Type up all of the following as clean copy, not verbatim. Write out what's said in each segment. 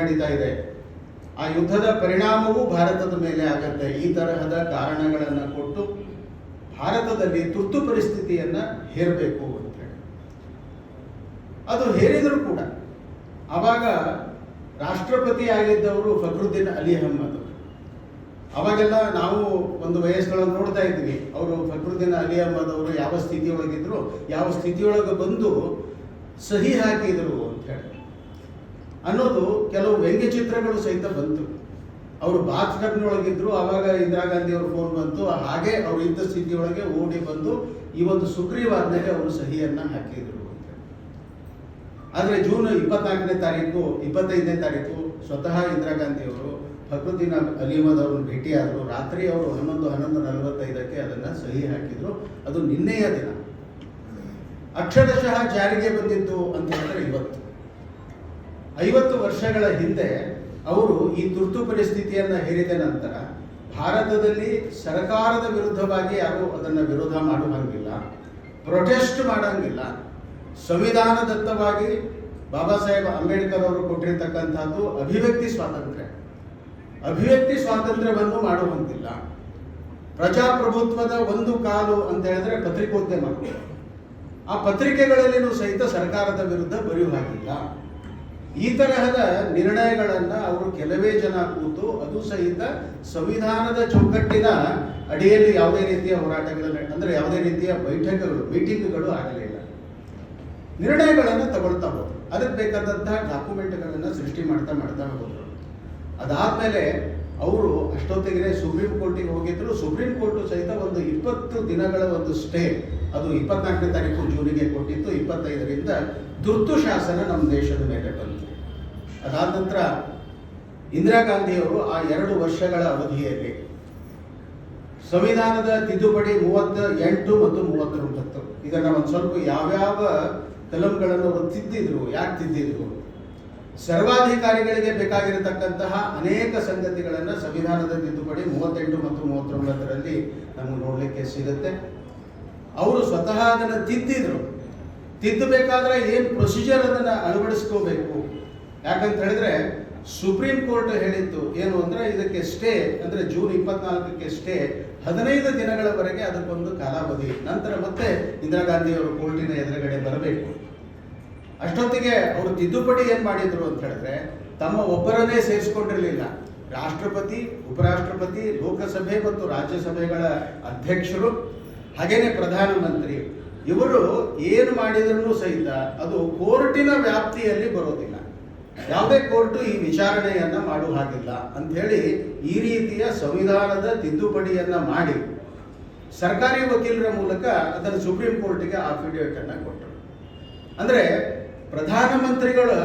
ನಡೀತಾ ಇದೆ. ಆ ಯುದ್ಧದ ಪರಿಣಾಮವೂ ಭಾರತದ ಮೇಲೆ ಆಗತ್ತೆ. ಈ ತರಹದ ಕಾರಣಗಳನ್ನು ಕೊಟ್ಟು ಭಾರತದಲ್ಲಿ ತುರ್ತು ಪರಿಸ್ಥಿತಿಯನ್ನು ಹೇರಬೇಕು ಅಂತೇಳಿ ಅದು ಹೇರಿದರೂ ಕೂಡ ಆವಾಗ ರಾಷ್ಟ್ರಪತಿ ಆಗಿದ್ದವರು ಫಕ್ರುದ್ದೀನ್ ಅಲಿ ಅಹ್ಮದ್. ಅವಾಗೆಲ್ಲ ನಾವು ಒಂದು ವಯಸ್ಸುಗಳನ್ನು ನೋಡ್ತಾ ಇದ್ವಿ. ಅವರು ಫಕ್ರುದ್ದೀನ್ ಅಲಿ ಅಹ್ಮದ್ ಅವರು ಯಾವ ಸ್ಥಿತಿಯೊಳಗಿದ್ರು, ಯಾವ ಸ್ಥಿತಿಯೊಳಗೆ ಬಂದು ಸಹಿ ಹಾಕಿದರು ಅಂತ ಹೇಳಿ ಅನ್ನೋದು ಕೆಲವು ವ್ಯಂಗ್ಯಚಿತ್ರಗಳು ಸಹಿತ ಬಂತು. ಅವರು ಬಾತ್ ಟಬ್ನೊಳಗಿದ್ರು, ಆವಾಗ ಇಂದಿರಾ ಗಾಂಧಿ ಅವ್ರ ಫೋನ್ ಬಂತು, ಹಾಗೆ ಅವರು ಇದ್ದ ಸ್ಥಿತಿಯೊಳಗೆ ಓಡಿ ಬಂದು ಈ ಒಂದು ಸುಗ್ರೀವಾಜ್ಞೆಗೆ ಅವರು ಸಹಿಯನ್ನು ಹಾಕಿದರು ಅಂತ. ಆದರೆ ಜೂನ್ 24ನೇ ತಾರೀಕು 25ನೇ ತಾರೀಕು ಸ್ವತಃ ಇಂದಿರಾ ಗಾಂಧಿ ಅವರು ಫಕ್ರುದ್ದೀನ್ ಅಲಿ ಅಹ್ಮದ್ ಅವ್ರನ್ನ ಭೇಟಿಯಾದರು. ರಾತ್ರಿ ಅವರು 11:45ಕ್ಕೆ ಅದನ್ನು ಸಹಿ ಹಾಕಿದರು. ಅದು ನಿನ್ನೆಯ ದಿನ. ಅಕ್ಷರಶಃ ಜಾರಿಗೆ ಬಂದಿದ್ದು ಅಂತ ಹೇಳಿದ್ರೆ 50 ವರ್ಷಗಳ ಹಿಂದೆ ಅವರು ಈ ತುರ್ತು ಪರಿಸ್ಥಿತಿಯನ್ನು ಹೇರಿದ ನಂತರ ಭಾರತದಲ್ಲಿ ಸರ್ಕಾರದ ವಿರುದ್ಧವಾಗಿ ಯಾರು ಅದನ್ನು ವಿರೋಧ ಮಾಡುವಂಗಿಲ್ಲ, ಪ್ರೊಟೆಸ್ಟ್ ಮಾಡೋಂಗಿಲ್ಲ. ಸಂವಿಧಾನದತ್ತವಾಗಿ ಬಾಬಾ ಸಾಹೇಬ್ ಅಂಬೇಡ್ಕರ್ ಅವರು ಕೊಟ್ಟಿರ್ತಕ್ಕಂಥದ್ದು ಅಭಿವ್ಯಕ್ತಿ ಸ್ವಾತಂತ್ರ್ಯವನ್ನು ಮಾಡುವಂತಿಲ್ಲ. ಪ್ರಜಾಪ್ರಭುತ್ವದ ಒಂದು ಕಾಲು ಅಂತ ಹೇಳಿದ್ರೆ ಪತ್ರಿಕೋದ್ಯಮ. ಆ ಪತ್ರಿಕೆಗಳಲ್ಲಿನೂ ಸಹಿತ ಸರ್ಕಾರದ ವಿರುದ್ಧ ಬರೆಯುವ ಹಾಗಿಲ್ಲ. ಈ ತರಹದ ನಿರ್ಣಯಗಳನ್ನು ಅವರು ಕೆಲವೇ ಜನ ಕೂತು, ಅದು ಸಹಿತ ಸಂವಿಧಾನದ ಚೌಕಟ್ಟಿನ ಅಡಿಯಲ್ಲಿ ಯಾವುದೇ ರೀತಿಯ ಹೋರಾಟಗಳನ್ನು, ಅಂದರೆ ಯಾವುದೇ ರೀತಿಯ ಮೀಟಿಂಗ್ಗಳು ಆಗಲಿಲ್ಲ. ನಿರ್ಣಯಗಳನ್ನು ತಗೊಳ್ತಾ ಹೋದ್ರು. ಅದಕ್ಕೆ ಬೇಕಾದಂತಹ ಡಾಕ್ಯುಮೆಂಟ್ಗಳನ್ನು ಸೃಷ್ಟಿ ಮಾಡ್ತಾ ಹೋದ್ರು. ಅದಾದಮೇಲೆ ಅವರು ಅಷ್ಟೊತ್ತಿಗೆ ಸುಪ್ರೀಂ ಕೋರ್ಟಿಗೆ ಹೋಗಿದ್ರು. ಸುಪ್ರೀಂ ಕೋರ್ಟು ಸಹಿತ ಒಂದು 20 ದಿನಗಳ ಒಂದು ಸ್ಟೇ, ಅದು 24ನೇ ತಾರೀಕು ಜೂನಿಗೆ ಕೊಟ್ಟಿತ್ತು. 25ರಿಂದ ತುರ್ತು ಶಾಸನ ನಮ್ಮ ದೇಶದ ಮೇಲೆ ಬಂತು. ಅದಾದ ನಂತರ ಇಂದಿರಾ ಗಾಂಧಿಯವರು ಆ 2 ವರ್ಷಗಳ ಅವಧಿಯಲ್ಲಿ ಸಂವಿಧಾನದ ತಿದ್ದುಪಡಿ 38 ಮತ್ತು 39 ಇದನ್ನು ಒಂದು ಸ್ವಲ್ಪ ಯಾವ್ಯಾವ ಕಲಂಗಳನ್ನು ಅವರು ತಿದ್ದಿದ್ರು, ಯಾಕೆ ತಿದ್ದಿದ್ರು, ಸರ್ವಾಧಿಕಾರಿಗಳಿಗೆ ಬೇಕಾಗಿರತಕ್ಕಂತಹ ಅನೇಕ ಸಂಗತಿಗಳನ್ನು ಸಂವಿಧಾನದ ತಿದ್ದುಪಡಿ 38 ಮತ್ತು 39ರಲ್ಲಿ ನಮಗೆ ನೋಡಲಿಕ್ಕೆ ಸಿಗುತ್ತೆ. ಅವರು ಸ್ವತಃ ಅದನ್ನು ತಿದ್ದಬೇಕಾದ್ರೆ ಏನು ಪ್ರೊಸೀಜರ್ ಅದನ್ನು ಅಳವಡಿಸ್ಕೋಬೇಕು. ಯಾಕಂತ ಹೇಳಿದ್ರೆ ಸುಪ್ರೀಂ ಕೋರ್ಟ್ ಹೇಳಿತ್ತು ಏನು ಅಂದರೆ ಇದಕ್ಕೆ ಸ್ಟೇ, ಅಂದರೆ ಜೂನ್ 24ಕ್ಕೆ ಸ್ಟೇ, 15 ದಿನಗಳವರೆಗೆ ಅದಕ್ಕೊಂದು ಕಾಲಾವಧಿ, ನಂತರ ಮತ್ತೆ ಇಂದಿರಾ ಗಾಂಧಿ ಅವರು ಕೋರ್ಟಿನ ಎದುರುಗಡೆ ಬರಬೇಕು. ಅಷ್ಟೊತ್ತಿಗೆ ಅವರು ತಿದ್ದುಪಡಿ ಏನು ಮಾಡಿದ್ರು ಅಂತ ಹೇಳಿದ್ರೆ ತಮ್ಮ ಒಬ್ಬರನ್ನೇ ಸೇರಿಸ್ಕೊಂಡಿರಲಿಲ್ಲ. ರಾಷ್ಟ್ರಪತಿ, ಉಪರಾಷ್ಟ್ರಪತಿ, ಲೋಕಸಭೆ ಮತ್ತು ರಾಜ್ಯಸಭೆಗಳ ಅಧ್ಯಕ್ಷರು, ಹಾಗೇನೆ ಪ್ರಧಾನಮಂತ್ರಿ, ಇವರು ಏನು ಮಾಡಿದ್ರೂ ಸಹಿತ ಅದು ಕೋರ್ಟಿನ ವ್ಯಾಪ್ತಿಯಲ್ಲಿ ಬರೋದಿಲ್ಲ. ಯಾವುದೇ ಕೋರ್ಟು ಈ ವಿಚಾರಣೆಯನ್ನ ಮಾಡುವ ಹಾಗಿಲ್ಲ ಅಂಥೇಳಿ ಈ ರೀತಿಯ ಸಂವಿಧಾನದ ತಿದ್ದುಪಡಿಯನ್ನ ಮಾಡಿ ಸರ್ಕಾರಿ ವಕೀಲರ ಮೂಲಕ ಅದನ್ನು ಸುಪ್ರೀಂ ಕೋರ್ಟಿಗೆ ಅಫಿಡೇವಿಟ್ ಅನ್ನ ಕೊಟ್ಟರು. ಅಂದ್ರೆ ಪ್ರಧಾನಮಂತ್ರಿಗಳು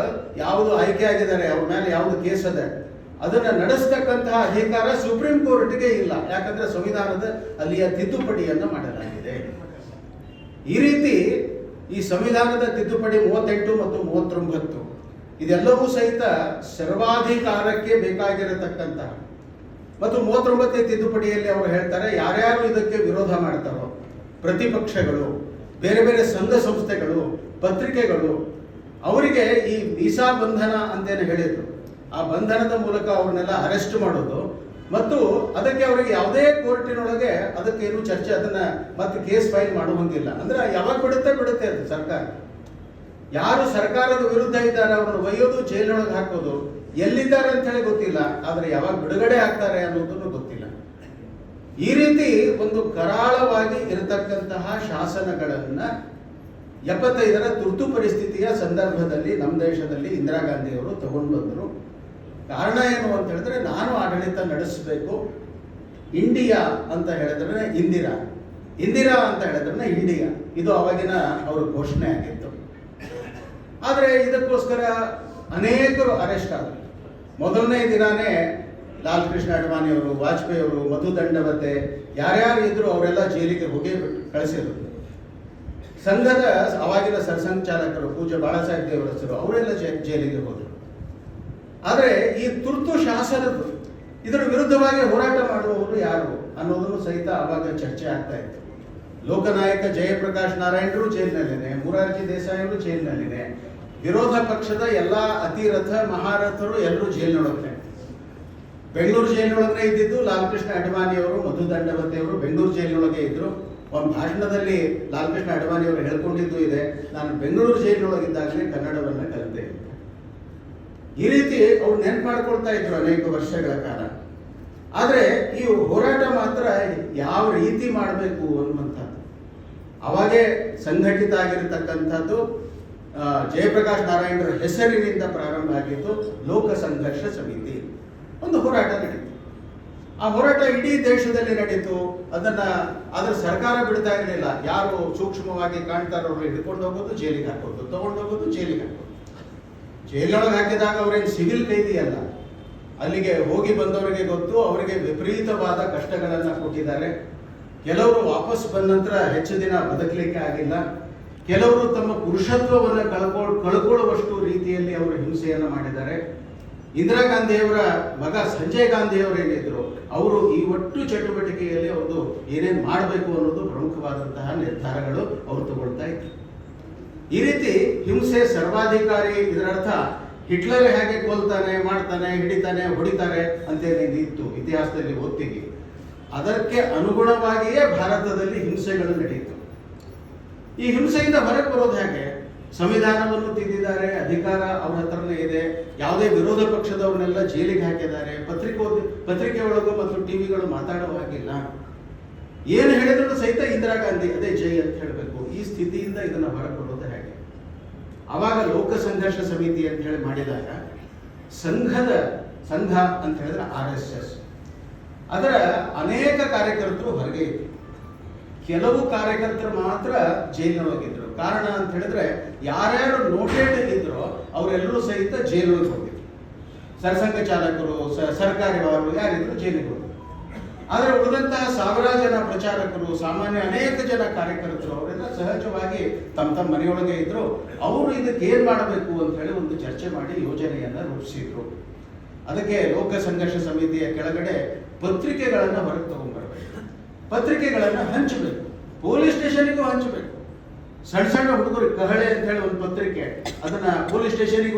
ಯಾವುದು ಆಯ್ಕೆ ಆಗಿದ್ದಾರೆ, ಅವ್ರ ಮೇಲೆ ಯಾವುದು ಕೇಸ್ ಅದ, ಅದನ್ನು ನಡೆಸ್ತಕ್ಕಂತಹ ಅಧಿಕಾರ ಸುಪ್ರೀಂ ಕೋರ್ಟ್ಗೆ ಇಲ್ಲ. ಯಾಕಂದ್ರೆ ಸಂವಿಧಾನದ ಅಲ್ಲಿಯ ತಿದ್ದುಪಡಿಯನ್ನು ಮಾಡಲಾಗಿದೆ. ಈ ರೀತಿ ಈ ಸಂವಿಧಾನದ ತಿದ್ದುಪಡಿ 38 ಮತ್ತು 39 ಇದೆಲ್ಲವೂ ಸಹಿತ ಸರ್ವಾಧಿಕಾರಕ್ಕೆ ಬೇಕಾಗಿರತಕ್ಕಂತಹ, ಮತ್ತು 39ನೇ ತಿದ್ದುಪಡಿಯಲ್ಲಿ ಅವರು ಹೇಳ್ತಾರೆ ಯಾರ್ಯಾರು ಇದಕ್ಕೆ ವಿರೋಧ ಮಾಡ್ತಾರೋ, ಪ್ರತಿಪಕ್ಷಗಳು, ಬೇರೆ ಬೇರೆ ಸಂಘ ಸಂಸ್ಥೆಗಳು, ಪತ್ರಿಕೆಗಳು, ಅವರಿಗೆ ಈ ವೀಸಾ ಬಂಧನ ಅಂತೇನು ಹೇಳಿದ್ರು, ಆ ಬಂಧನದ ಮೂಲಕ ಅವ್ರನ್ನೆಲ್ಲ ಅರೆಸ್ಟ್ ಮಾಡೋದು, ಮತ್ತು ಅದಕ್ಕೆ ಅವರಿಗೆ ಯಾವುದೇ ಕೋರ್ಟಿನೊಳಗೆ ಅದಕ್ಕೇನು ಚರ್ಚೆ, ಅದನ್ನ ಮತ್ತೆ ಕೇಸ್ ಫೈಲ್ ಮಾಡುವಂಗಿಲ್ಲ. ಅಂದ್ರೆ ಯಾವಾಗ ಬಿಡುತ್ತೆ ಅದು ಸರ್ಕಾರ. ಯಾರು ಸರ್ಕಾರದ ವಿರುದ್ಧ ಇದ್ದಾರೆ ಅವ್ರನ್ನ ಒಯ್ಯೋದು, ಜೈಲೊಳಗೆ ಹಾಕೋದು, ಎಲ್ಲಿದ್ದಾರೆ ಅಂತ ಹೇಳಿ ಗೊತ್ತಿಲ್ಲ, ಆದ್ರೆ ಯಾವಾಗ ಬಿಡುಗಡೆ ಆಗ್ತಾರೆ ಅನ್ನೋದನ್ನು ಗೊತ್ತಿಲ್ಲ. ಈ ರೀತಿ ಒಂದು ಕರಾಳವಾಗಿ ಇರತಕ್ಕಂತಹ ಶಾಸನಗಳನ್ನ 75ರ ತುರ್ತು ಪರಿಸ್ಥಿತಿಯ ಸಂದರ್ಭದಲ್ಲಿ ನಮ್ಮ ದೇಶದಲ್ಲಿ ಇಂದಿರಾ ಗಾಂಧಿಯವರು ತಗೊಂಡು ಬಂದರು. ಕಾರಣ ಏನು ಅಂತ ಹೇಳಿದ್ರೆ, ನಾನು ಆಡಳಿತ ನಡೆಸಬೇಕು, ಇಂಡಿಯಾ ಅಂತ ಹೇಳಿದ್ರೆ ಇಂದಿರಾ ಅಂತ ಹೇಳಿದ್ರೆ ಇಂಡಿಯಾ, ಇದು ಅವಾಗಿನ ಅವರ ಘೋಷಣೆ ಆಗಿತ್ತು. ಆದರೆ ಇದಕ್ಕೋಸ್ಕರ ಅನೇಕರು ಅರೆಸ್ಟ್ ಆದರು. ಮೊದಲನೇ ದಿನಾನೇ ಲಾಲ್ ಕೃಷ್ಣ ಅಡ್ವಾಣಿ ಅವರು, ವಾಜಪೇಯಿ ಅವರು, ಮಧು ದಂಡವತೆ, ಯಾರ್ಯಾರು ಇದ್ರು ಅವರೆಲ್ಲ ಜೈಲಿಗೆ ಹೋಗಿ ಕಳಿಸಿದ್ರು. ಸಂಘದ ಅವಾಗಿನ ಸರ್ಸಂಘಚಾಲಕರು ಪೂಜ್ಯ ಬಾಳಾಸಾಹೇಬ್ ದೇವರಸರು ಅವರೆಲ್ಲ ಜೈಲಿಗೆ ಹೋದರು. ಆದರೆ ಈ ತುರ್ತು ಶಾಸನದ್ದು ಇದರ ವಿರುದ್ಧವಾಗಿ ಹೋರಾಟ ಮಾಡುವವರು ಯಾರು ಅನ್ನೋದನ್ನು ಸಹಿತ ಅವಾಗ ಚರ್ಚೆ ಆಗ್ತಾ ಇತ್ತು. ಲೋಕನಾಯಕ ಜಯಪ್ರಕಾಶ್ ನಾರಾಯಣರು ಜೈಲಿನಲ್ಲಿದೆ, ಮೊರಾರ್ಜಿ ದೇಸಾಯಿ ಅವರು ಜೈಲಿನಲ್ಲಿದೆ, ವಿರೋಧ ಪಕ್ಷದ ಎಲ್ಲ ಅತಿರಥ ಮಹಾರಥರು ಎಲ್ಲರೂ ಜೈಲಿನೊಳಗೆ. ಬೆಂಗಳೂರು ಜೈಲಿನೊಳಗೆ ಇದ್ದಿದ್ದು ಲಾಲ್ ಕೃಷ್ಣ ಅಡ್ವಾಣಿ ಅವರು, ಮಧು ದಂಡವತಿ ಅವರು ಬೆಂಗಳೂರು ಜೈಲಿನೊಳಗೆ ಇದ್ರು. ಒಂದು ಭಾಷಣದಲ್ಲಿ ಲಾಲ್ ಕೃಷ್ಣ ಅಡ್ವಾಣಿ ಅವರು ಹೇಳ್ಕೊಂಡಿದ್ದು ಇದೆ, ನಾನು ಬೆಂಗಳೂರು ಜೈಲಿನೊಳಗಿದ್ದಾಗಲೇ ಕನ್ನಡವನ್ನು ಕಲಿತೆ. ಈ ರೀತಿ ಅವ್ರು ನೆನ್ಪು ಮಾಡ್ಕೊಳ್ತಾ ಇದ್ರು ಅನೇಕ ವರ್ಷಗಳ ಕಾಲ. ಆದರೆ ಈ ಹೋರಾಟ ಮಾತ್ರ ಯಾವ ರೀತಿ ಮಾಡಬೇಕು ಅನ್ನುವಂಥದ್ದು ಅವಾಗೇ ಸಂಘಟಿತ ಆಗಿರತಕ್ಕಂಥದ್ದು ಜಯಪ್ರಕಾಶ್ ನಾರಾಯಣರ ಹೆಸರಿನಿಂದ ಪ್ರಾರಂಭ ಆಗಿದ್ದು ಲೋಕ ಸಂಘರ್ಷ ಸಮಿತಿ. ಒಂದು ಹೋರಾಟ ನಡೀತು. ಆ ಹೋರಾಟ ಇಡೀ ದೇಶದಲ್ಲಿ ನಡೀತು. ಅದರ ಸರ್ಕಾರ ಬಿಡ್ತಾ ಇರಲಿಲ್ಲ. ಯಾರು ಸೂಕ್ಷ್ಮವಾಗಿ ಕಾಣ್ತಾರೋ ಅವ್ರು ಹಿಡ್ಕೊಂಡು ಹೋಗೋದು, ಜೈಲಿಗೆ ಹಾಕೋದು, ತಗೊಂಡು ಹೋಗೋದು, ಜೈಲಿಗೆ ಹಾಕೋದು. ಜೈಲೊಳಗೆ ಹಾಕಿದಾಗ ಅವರೇನು ಸಿವಿಲ್ ಕೈದಿ ಅಲ್ಲ. ಅಲ್ಲಿಗೆ ಹೋಗಿ ಬಂದವರಿಗೆ ಗೊತ್ತು, ಅವರಿಗೆ ವಿಪರೀತವಾದ ಕಷ್ಟಗಳನ್ನು ಕೊಟ್ಟಿದ್ದಾರೆ. ಕೆಲವರು ವಾಪಸ್ ಬಂದ ನಂತರ ಹೆಚ್ಚು ದಿನ ಬದುಕಲಿಕ್ಕೆ ಆಗಿಲ್ಲ. ಕೆಲವರು ತಮ್ಮ ಪುರುಷತ್ವವನ್ನು ಕಳ್ಕೊಳ್ಳುವಷ್ಟು ರೀತಿಯಲ್ಲಿ ಅವರು ಹಿಂಸೆಯನ್ನು ಮಾಡಿದ್ದಾರೆ. ಇಂದಿರಾ ಗಾಂಧಿಯವರ ಮಗ ಸಂಜಯ್ ಗಾಂಧಿ ಅವರು ಏನಿದ್ರು, ಅವರು ಈ ಒಟ್ಟು ಚಟುವಟಿಕೆಯಲ್ಲಿ ಅವರು ಏನೇನು ಮಾಡಬೇಕು ಅನ್ನೋದು ಪ್ರಮುಖವಾದಂತಹ ನಿರ್ಧಾರಗಳು ಅವರು ತಗೊಳ್ತಾ ಇದ್ರು. ಈ ರೀತಿ ಹಿಂಸೆ ಸರ್ವಾಧಿಕಾರಿ, ಇದರರ್ಥ ಹಿಟ್ಲರ್ ಹೇಗೆ ಕೊಲ್ತಾನೆ, ಮಾಡ್ತಾನೆ, ಹಿಡಿತಾನೆ, ಹೊಡಿತಾರೆ ಅಂತೇನೇನು ಇತ್ತು ಇತಿಹಾಸದಲ್ಲಿ ಓದ್ತೀವಿ, ಅದಕ್ಕೆ ಅನುಗುಣವಾಗಿಯೇ ಭಾರತದಲ್ಲಿ ಹಿಂಸೆಗಳು ನಡೆಯಿತು. ಈ ಹಿಂಸೆಯಿಂದ ಹೊರಗೆ ಬರೋದು ಹೇಗೆ? ಸಂವಿಧಾನವನ್ನು ತಿದ್ದಿದ್ದಾರೆ, ಅಧಿಕಾರ ಅವ್ರ ಹತ್ರನೇ ಇದೆ. ಯಾವುದೇ ವಿರೋಧ ಪಕ್ಷದವ್ರನ್ನೆಲ್ಲ ಜೈಲಿಗೆ ಹಾಕಿದ್ದಾರೆ. ಪತ್ರಿಕೆ ಒಳಗೂ ಮತ್ತು ಟಿವಿಗಳು ಮಾತಾಡೋ ಹಾಗಿಲ್ಲ. ಏನು ಹೇಳಿದ್ರು ಸಹಿತ ಇಂದಿರಾ ಗಾಂಧಿ ಅದೇ ಜೈ ಅಂತ ಹೇಳಬೇಕು. ಈ ಸ್ಥಿತಿಯಿಂದ ಇದನ್ನು ಹೊರಗೆ ಬರೋದು ಹೇಗೆ? ಆವಾಗ ಲೋಕ ಸಂಘರ್ಷ ಸಮಿತಿ ಅಂತ ಹೇಳಿ ಮಾಡಿದಾಗ ಸಂಘ ಅಂತ ಹೇಳಿದ್ರೆ RSS, ಅದರ ಅನೇಕ ಕಾರ್ಯಕರ್ತರು ಹೊರಗೆ ಇದ್ರು. ಕೆಲವು ಕಾರ್ಯಕರ್ತರು ಮಾತ್ರ ಜೈಲಿನೊಳಗಿದ್ರು. ಕಾರಣ ಅಂತ ಹೇಳಿದ್ರೆ ಯಾರ್ಯಾರು ನೋಟೆಡ್ ಇದ್ರೋ ಅವರೆಲ್ಲರೂ ಸಹಿತ ಜೈಲಿನೊಳಗೆ ಹೋಗಿದ್ರು. ಸರ್ಸಂಘ ಚಾಲಕರು, ಸರ್ಕಾರಿವಾರು ಯಾರಿದ್ರು ಜೈಲಿಗೆ ಹೋಗಿದ್ರು. ಆದರೆ ಉಳಿದಂತಹ ಸಾವಿರಾರು ಜನ ಪ್ರಚಾರಕರು, ಸಾಮಾನ್ಯ ಅನೇಕ ಜನ ಕಾರ್ಯಕರ್ತರು ಅವರೆಲ್ಲ ಸಹಜವಾಗಿ ತಮ್ಮ ಮನೆಯೊಳಗೆ ಇದ್ರು. ಅವರು ಇದಕ್ಕೆ ಏನ್ ಮಾಡಬೇಕು ಅಂತ ಹೇಳಿ ಒಂದು ಚರ್ಚೆ ಮಾಡಿ ಯೋಜನೆಯನ್ನ ರೂಪಿಸಿದ್ರು. ಅದಕ್ಕೆ ಲೋಕ ಸಂಘರ್ಷ ಸಮಿತಿಯ ಕೆಳಗಡೆ ಪತ್ರಿಕೆಗಳನ್ನ ಹೊರಗೆ ತಗೊಂಡ್ಬರ್ಬೇಕು, ಪತ್ರಿಕೆಗಳನ್ನ ಹಂಚಬೇಕು, ಪೊಲೀಸ್ ಸ್ಟೇಷನ್ಗೂ ಹಂಚಬೇಕು. ಸಣ್ಣ ಹುಡುಗರು ಕಹಳೆ ಅಂತ ಹೇಳಿ ಒಂದು ಪತ್ರಿಕೆ, ಅದನ್ನ ಪೊಲೀಸ್ ಸ್ಟೇಷನ್ಗೆ